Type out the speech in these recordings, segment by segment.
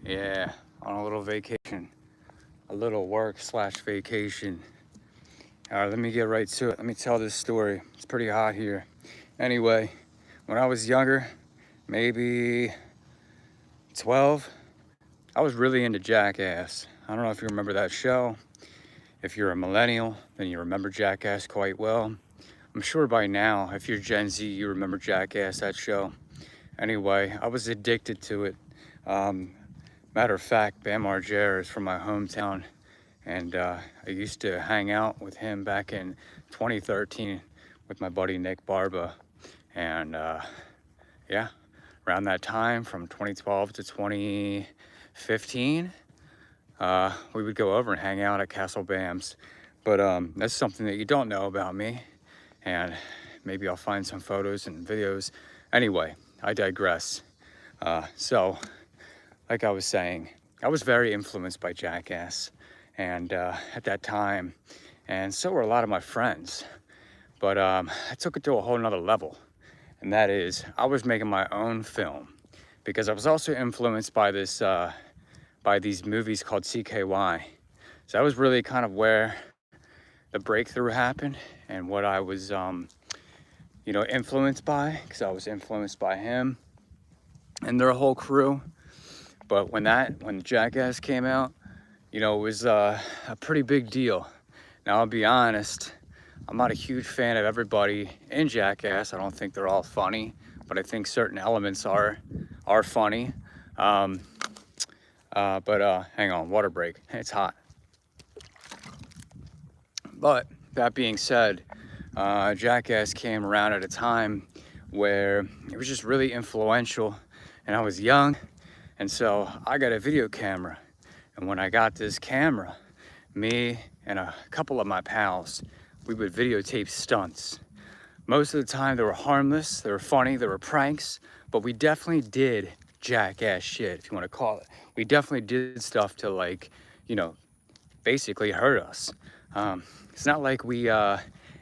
Yeah, on a little vacation, a little work slash vacation. All right, let me get right to it. Let me tell this story. It's pretty hot here. Anyway, when I was younger, maybe 12, I was really into Jackass. I don't know if you remember that show. If you're a millennial, then you remember Jackass quite well. I'm sure by now, if you're Gen Z, you remember Jackass, that show. Anyway, I was addicted to it. Um, Matter of fact, Bam Margera is from my hometown, and I used to hang out with him back in 2013 with my buddy Nick Barba. And yeah, around that time, from 2012 to 2015, we would go over and hang out at Castle Bam's. But that's something that you don't know about me, and maybe I'll find some photos and videos. Anyway, I digress. So, like I was saying, I was very influenced by Jackass, and at that time, and so were a lot of my friends. But I took it to a whole nother level, and that is I was making my own film because I was also influenced by by these movies called CKY. So that was really kind of where the breakthrough happened, and what I was, influenced by, because I was influenced by him and their whole crew. But when Jackass came out, it was a pretty big deal. Now, I'll be honest, I'm not a huge fan of everybody in Jackass. I don't think they're all funny, but I think certain elements are funny. But hang on, water break. It's hot. But that being said, Jackass came around at a time where it was just really influential, and I was young, and so I got a video camera. And when I got this camera, me and a couple of my pals, we would videotape stunts. Most of the time they were harmless, they were funny, they were pranks, but we definitely did Jackass shit, if you want to call it. We definitely did stuff to basically hurt us. It's not like we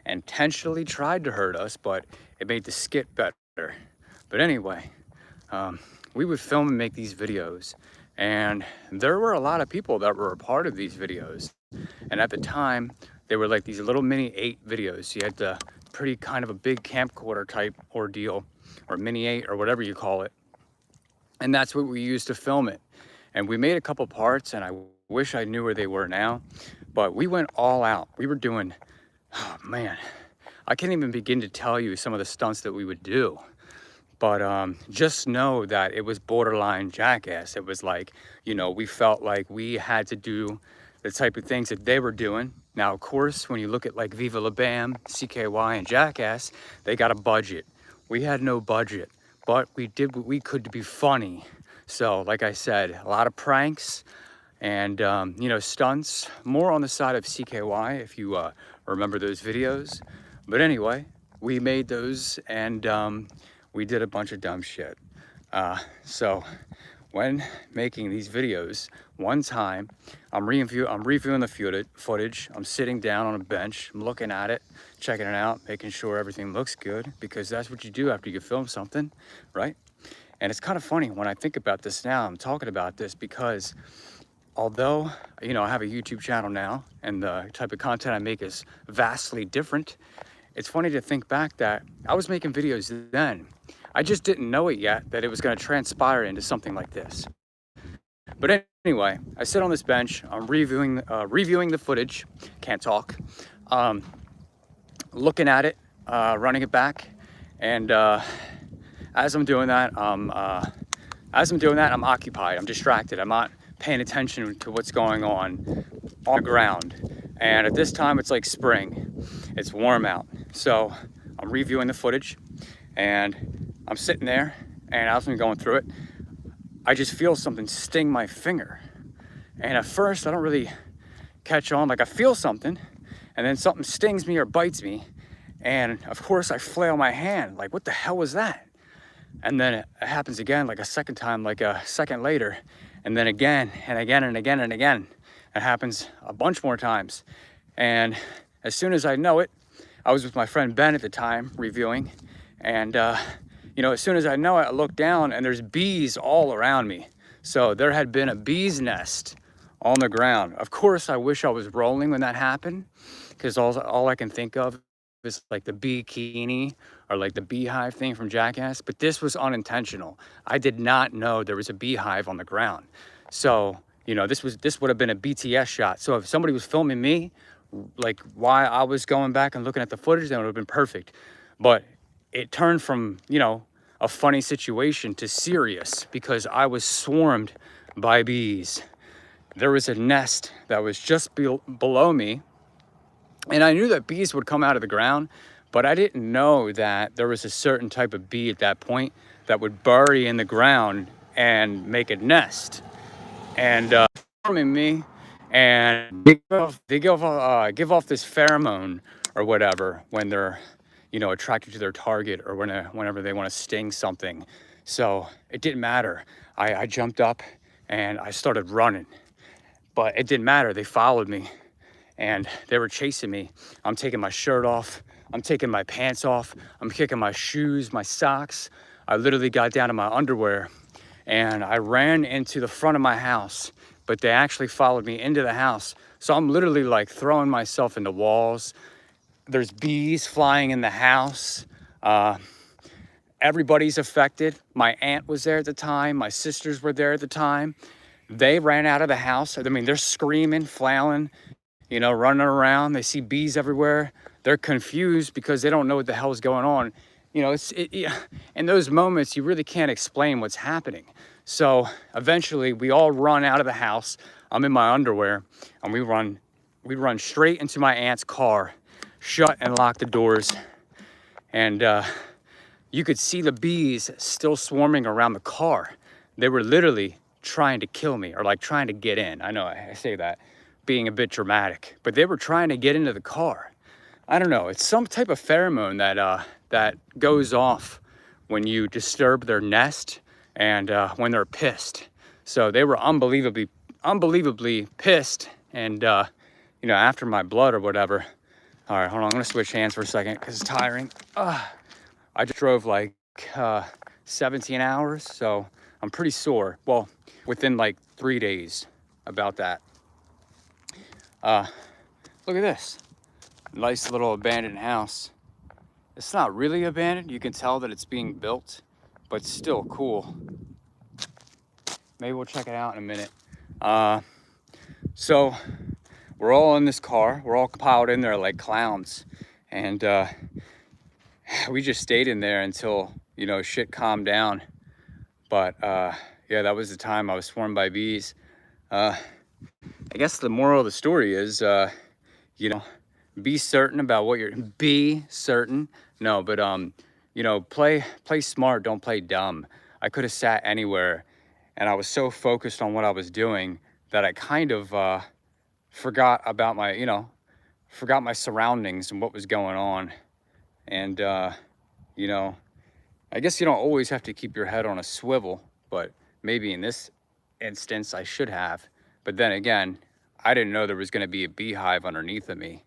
intentionally tried to hurt us, but it made the skit better. But anyway, we would film and make these videos, and there were a lot of people that were a part of these videos. And at the time, they were like these little mini 8 videos. You had the pretty kind of a big camcorder type ordeal, or mini 8, or whatever you call it. And that's what we used to film it. And we made a couple parts, and I wish I knew where they were now, but we went all out. We were doing, oh man, I can't even begin to tell you some of the stunts that we would do. But just know that it was borderline Jackass. It was like, we felt like we had to do the type of things that they were doing. Now, of course, when you look at like Viva La Bam, CKY, and Jackass, they got a budget. We had no budget, but we did what we could to be funny. So, like I said, a lot of pranks and, stunts, more on the side of CKY, if you remember those videos. But anyway, we made those, and we did a bunch of dumb shit. So when making these videos, one time I'm reviewing the footage. I'm sitting down on a bench, I'm looking at it, checking it out, making sure everything looks good, because that's what you do after you film something, right? And it's kind of funny when I think about this now. I'm talking about this because although, I have a YouTube channel now, and the type of content I make is vastly different, it's funny to think back that I was making videos then. I just didn't know it yet that it was going to transpire into something like this. But anyway, I sit on this bench, I'm reviewing the footage, can't talk, looking at it, running it back, and as I'm doing that, I'm occupied, I'm distracted, I'm not paying attention to what's going on the ground. And at this time, it's like spring, it's warm out. So I'm reviewing the footage, and I'm sitting there, and as I'm going through it, I just feel something sting my finger. And at first, I don't really catch on, like I feel something, and then something stings me or bites me. And of course, I flail my hand, like, what the hell was that? And then it happens again, like a second time, like a second later, and then again, and again, and again, and again. It happens a bunch more times. And as soon as I know it, I was with my friend Ben at the time, reviewing, and as soon as I know it, I look down and there's bees all around me. So there had been a bee's nest on the ground. Of course, I wish I was rolling when that happened, because all I can think of is like the bikini or like the beehive thing from Jackass. But this was unintentional. I did not know there was a beehive on the ground. So, you know, this would have been a BTS shot. So if somebody was filming me, like while I was going back and looking at the footage, then it would have been perfect. But it turned from, you know, a funny situation to serious because I was swarmed by bees. There was a nest that was just below me, and I knew that bees would come out of the ground, but I didn't know that there was a certain type of bee at that point that would bury in the ground and make a nest. And swarming me, and they give off this pheromone or whatever when they're, you know, attracted to their target, or whenever they want to sting something. So it didn't matter. I jumped up and I started running, but it didn't matter. They followed me and they were chasing me. I'm taking my shirt off. I'm taking my pants off. I'm kicking my shoes, my socks. I literally got down to my underwear and I ran into the front of my house, but they actually followed me into the house. So I'm literally like throwing myself into walls. There's bees flying in the house. Everybody's affected. My aunt was there at the time. My sisters were there at the time. They ran out of the house. I mean, they're screaming, flailing, you know, running around. They see bees everywhere. They're confused because they don't know what the hell is going on. You know, in those moments, you really can't explain what's happening. So eventually we all run out of the house. I'm in my underwear and we run straight into my aunt's car, shut and lock the doors. And you could see the bees still swarming around the car. They were literally trying to kill me, or like trying to get in. I know I say that being a bit dramatic, but they were trying to get into the car. I don't know, it's some type of pheromone that goes off when you disturb their nest and when they're pissed. So they were unbelievably pissed and you know, after my blood or whatever. All right, hold on, I'm gonna switch hands for a second because it's tiring. I just drove like 17 hours, so I'm pretty sore. Well, within like 3 days, about that. Look at this. Nice little abandoned house. It's not really abandoned. You can tell that it's being built, but still cool. Maybe we'll check it out in a minute. So we're all in this car. We're all piled in there like clowns. And we just stayed in there until, you know, shit calmed down. But yeah, that was the time I was swarmed by bees. I guess the moral of the story is, you know, be certain about what you're, no, but you know, play smart, don't play dumb. I could have sat anywhere and I was so focused on what I was doing that I kind of forgot about my, you know, forgot my surroundings and what was going on. And you know, I guess you don't always have to keep your head on a swivel, but maybe in this instance I should have. But then again, I didn't know there was going to be a beehive underneath of me.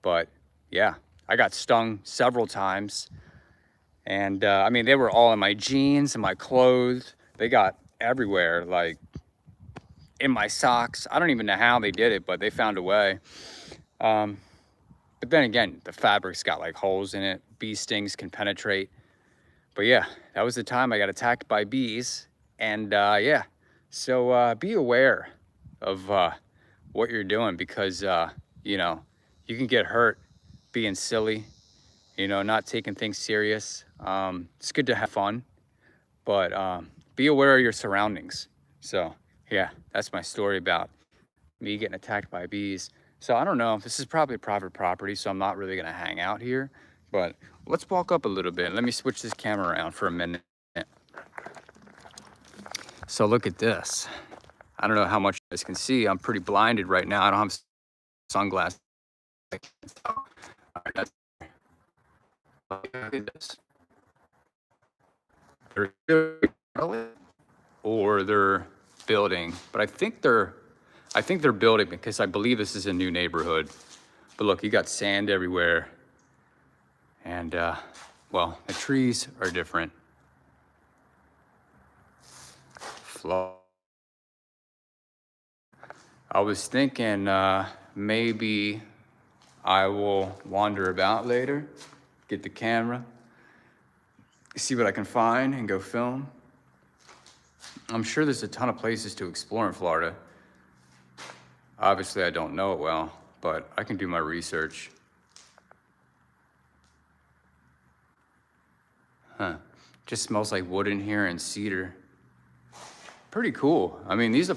But yeah, I got stung several times. And I mean, they were all in my jeans and my clothes. They got everywhere, like in my socks. I don't even know how they did it, but they found a way. But then again, the fabric's got like holes in it. Bee stings can penetrate. But yeah, that was the time I got attacked by bees. And yeah, so be aware of what you're doing, because you know, you can get hurt being silly, you know, not taking things serious. It's good to have fun, but be aware of your surroundings. So yeah, that's my story about me getting attacked by bees. So I don't know, this is probably private property, so I'm not really gonna hang out here, but let's walk up a little bit. Let me switch this camera around for a minute. So look at this. I don't know how much you guys can see. I'm pretty blinded right now. I don't have sunglasses. All right, look at this. Or they're building, but I think they're building because I believe this is a new neighborhood. But look, you got sand everywhere, and well, the trees are different. I was thinking maybe I will wander about later, get the camera, see what I can find and go film. I'm sure there's a ton of places to explore in Florida. Obviously, I don't know it well, but I can do my research. Huh. Just smells like wood in here and cedar. Pretty cool. I mean, these